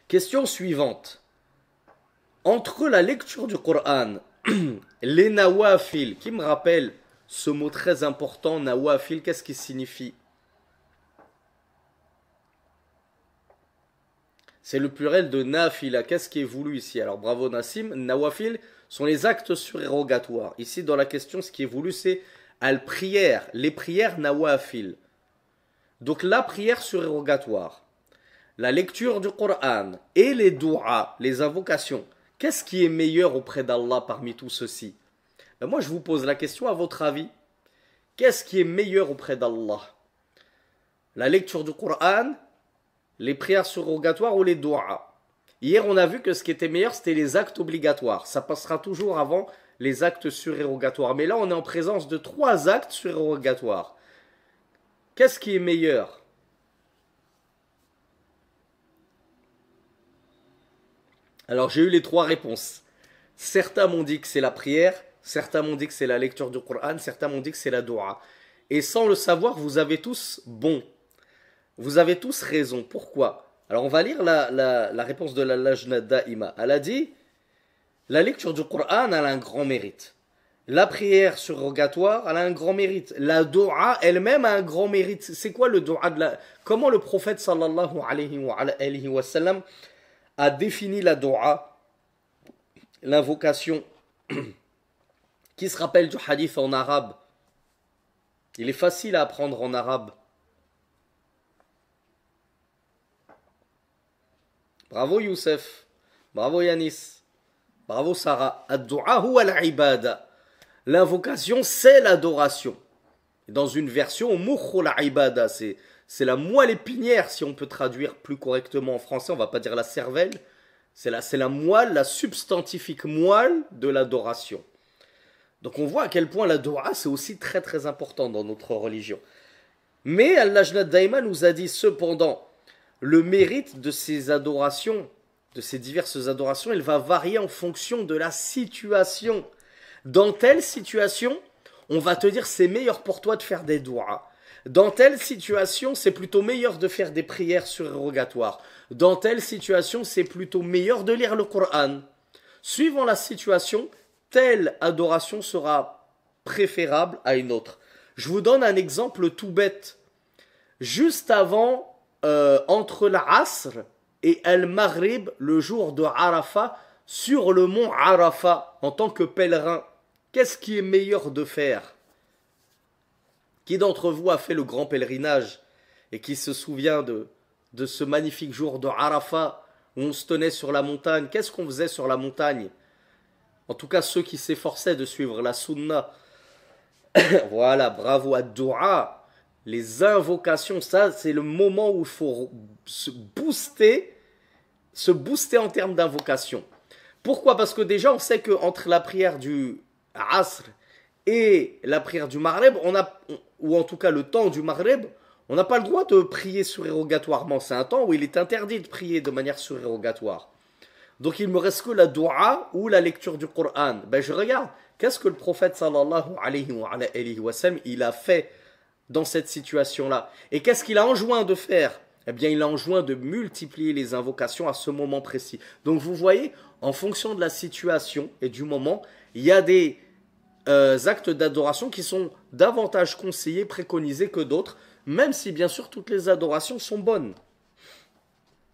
Question suivante. Entre la lecture du Coran, les nawafil, qui me rappelle ce mot très important, nawafil, qu'est-ce qui signifie? C'est le pluriel de nafila. Qu'est-ce qui est voulu ici? Alors bravo Nassim. Nawafil sont les actes surérogatoires. Ici dans la question, ce qui est voulu, c'est al-prière. Les prières nawafil. Donc la prière surérogatoire, la lecture du Coran et les douas, les invocations. Qu'est-ce qui est meilleur auprès d'Allah parmi tout ceci? Ben moi je vous pose la question, à votre avis. Qu'est-ce qui est meilleur auprès d'Allah? La lecture du Coran, les prières surrogatoires ou les douas? Hier, on a vu que ce qui était meilleur, c'était les actes obligatoires. Ça passera toujours avant les actes surérogatoires. Mais là, on est en présence de 3 actes surérogatoires. Qu'est-ce qui est meilleur? Alors, j'ai eu les 3 réponses. Certains m'ont dit que c'est la prière, certains m'ont dit que c'est la lecture du Coran, certains m'ont dit que c'est la doua. Et sans le savoir, vous avez tous bon. Vous avez tous raison. Pourquoi? Alors on va lire la réponse de la Lajna Da'ima. Elle a dit, la lecture du Coran, elle a un grand mérite. La prière surrogatoire, elle a un grand mérite. La doua elle-même a un grand mérite. C'est quoi le doua de la... Comment le prophète sallallahu alayhi wa sallam a défini la doua, l'invocation, qui se rappelle du hadith en arabe? Il est facile à apprendre en arabe. Bravo Youssef, bravo Yanis, bravo Sarah. Ad-du'a huwa al-ibada. L'invocation, c'est l'adoration. Dans une version, mukhul ibada, c'est la moelle épinière, si on peut traduire plus correctement en français, on va pas dire la cervelle, c'est la moelle, la substantifique moelle de l'adoration. Donc on voit à quel point la doua, c'est aussi très très important dans notre religion. Mais Al-Lajna Daïma nous a dit cependant, le mérite de ces adorations, de ces diverses adorations, il va varier en fonction de la situation. Dans telle situation, on va te dire c'est meilleur pour toi de faire des douas. Dans telle situation, c'est plutôt meilleur de faire des prières surérogatoires. Dans telle situation, c'est plutôt meilleur de lire le Coran. Suivant la situation, telle adoration sera préférable à une autre. Je vous donne un exemple tout bête. Juste avant, entre l'Asr et Al-Maghrib, le jour de Arafat, sur le mont Arafat, en tant que pèlerin, qu'est-ce qui est meilleur de faire? Qui d'entre vous a fait le grand pèlerinage et qui se souvient de ce magnifique jour de Arafat où on se tenait sur la montagne? Qu'est-ce qu'on faisait sur la montagne? En tout cas, ceux qui s'efforçaient de suivre la sunna. Voilà, bravo à Doua. Les invocations, ça, c'est le moment où il faut se booster en termes d'invocation. Pourquoi? Parce que déjà, on sait qu'entre la prière du Asr et la prière du Maghrib, ou en tout cas le temps du Maghrib, on n'a pas le droit de prier surérogatoirement. C'est un temps où il est interdit de prier de manière surérogatoire. Donc il me reste que la doua ou la lecture du Coran. Ben je regarde, qu'est-ce que le prophète sallallahu alayhi wa sallam, il a fait dans cette situation-là? Et qu'est-ce qu'il a enjoint de faire? Eh bien, il a enjoint de multiplier les invocations à ce moment précis. Donc, vous voyez, en fonction de la situation et du moment, il y a des actes d'adoration qui sont davantage conseillés, préconisés que d'autres, même si, bien sûr, toutes les adorations sont bonnes.